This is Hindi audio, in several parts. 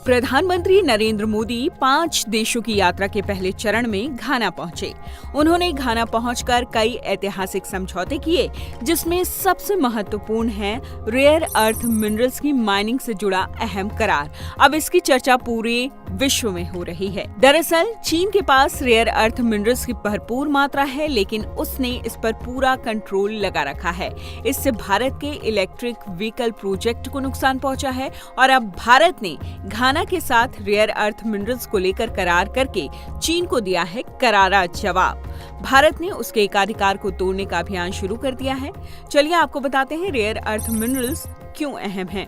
प्रधानमंत्री नरेंद्र मोदी 5 देशों की यात्रा के पहले चरण में घाना पहुंचे। उन्होंने घाना पहुंचकर कई ऐतिहासिक समझौते किए, जिसमें सबसे महत्वपूर्ण है रेयर अर्थ मिनरल्स की माइनिंग से जुड़ा अहम करार। अब इसकी चर्चा पूरे विश्व में हो रही है। दरअसल चीन के पास रेयर अर्थ मिनरल्स की भरपूर मात्रा है, लेकिन उसने इस पर पूरा कंट्रोल लगा रखा है। इससे भारत के इलेक्ट्रिक व्हीकल प्रोजेक्ट को नुकसान पहुंचा है और अब भारत ने घाना के साथ रेयर अर्थ मिनरल्स को लेकर करार करके चीन को दिया है करारा जवाब। भारत ने उसके एकाधिकार को तोड़ने का अभियान शुरू कर दिया है। चलिए आपको बताते हैं रेयर अर्थ मिनरल्स क्यों अहम हैं,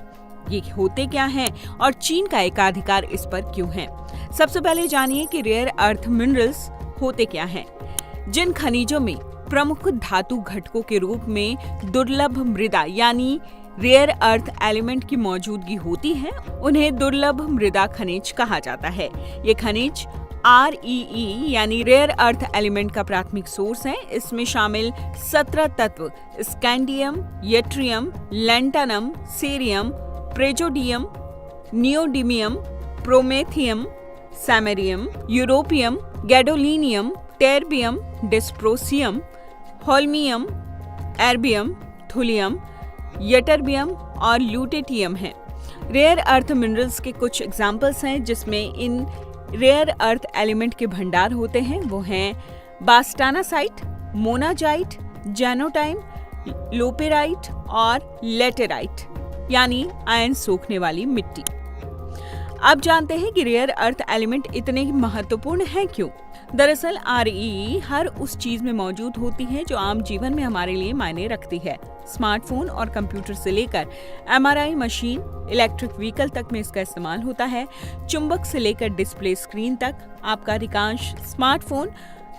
ये होते क्या हैं और चीन का एकाधिकार इस पर क्यों है। सबसे पहले जानिए कि रेयर अर्थ मिनरल्स होते क्या हैं। जिन खनिजों में प्रमुख धातु घटकों के रूप में दुर्लभ मृदा यानी रेयर अर्थ एलिमेंट की मौजूदगी होती है, उन्हें दुर्लभ मृदा खनिज कहा जाता है। ये खनिज REE यानी रेयर अर्थ एलिमेंट का प्राथमिक सोर्स है। इसमें शामिल 17 तत्व scandium, yttrium, lanthanum, cerium, praseodymium, neodymium, promethium, samarium, europium, gadolinium, terbium, dysprosium, holmium, erbium, thulium, ytterbium और ल्यूटेटियम है। रेयर अर्थ मिनरल्स के कुछ एग्जाम्पल्स हैं जिसमें इन रेयर अर्थ एलिमेंट के भंडार होते हैं। वो हैं बास्टानासाइट, मोनाजाइट, जैनोटाइम, लोपेराइट और लेटेराइट यानी आयन सोखने वाली मिट्टी। अब जानते हैं कि रेयर अर्थ एलिमेंट इतने महत्वपूर्ण हैं क्यों। दरअसल REE हर उस चीज में मौजूद होती है जो आम जीवन में हमारे लिए मायने रखती है। स्मार्टफोन और कंप्यूटर से लेकर MRI मशीन, इलेक्ट्रिक व्हीकल तक में इसका इस्तेमाल होता है। चुंबक से लेकर डिस्प्ले स्क्रीन तक आपका अधिकांश स्मार्टफोन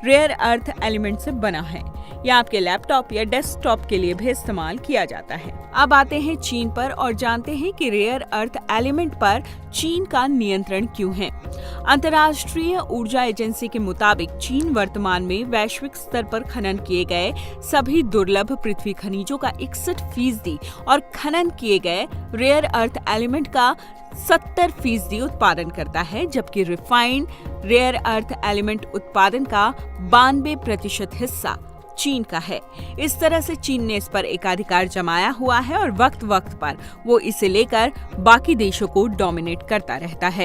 रेयर अर्थ एलिमेंट से बना है। या आपके लैपटॉप या डेस्कटॉप के लिए भी इस्तेमाल किया जाता है। अब आते हैं चीन पर और जानते हैं कि रेयर अर्थ एलिमेंट पर चीन का नियंत्रण क्यों है। अंतर्राष्ट्रीय ऊर्जा एजेंसी के मुताबिक चीन वर्तमान में वैश्विक स्तर पर खनन किए गए सभी दुर्लभ पृथ्वी खनिजों का 61% और खनन किए गए रेयर अर्थ एलिमेंट का 70% उत्पादन करता है, जबकि रिफाइंड रेयर अर्थ एलिमेंट उत्पादन का 92% हिस्सा चीन का है। इस तरह से चीन ने इस पर एकाधिकार जमाया हुआ है और वक्त वक्त पर वो इसे लेकर बाकी देशों को डोमिनेट करता रहता है।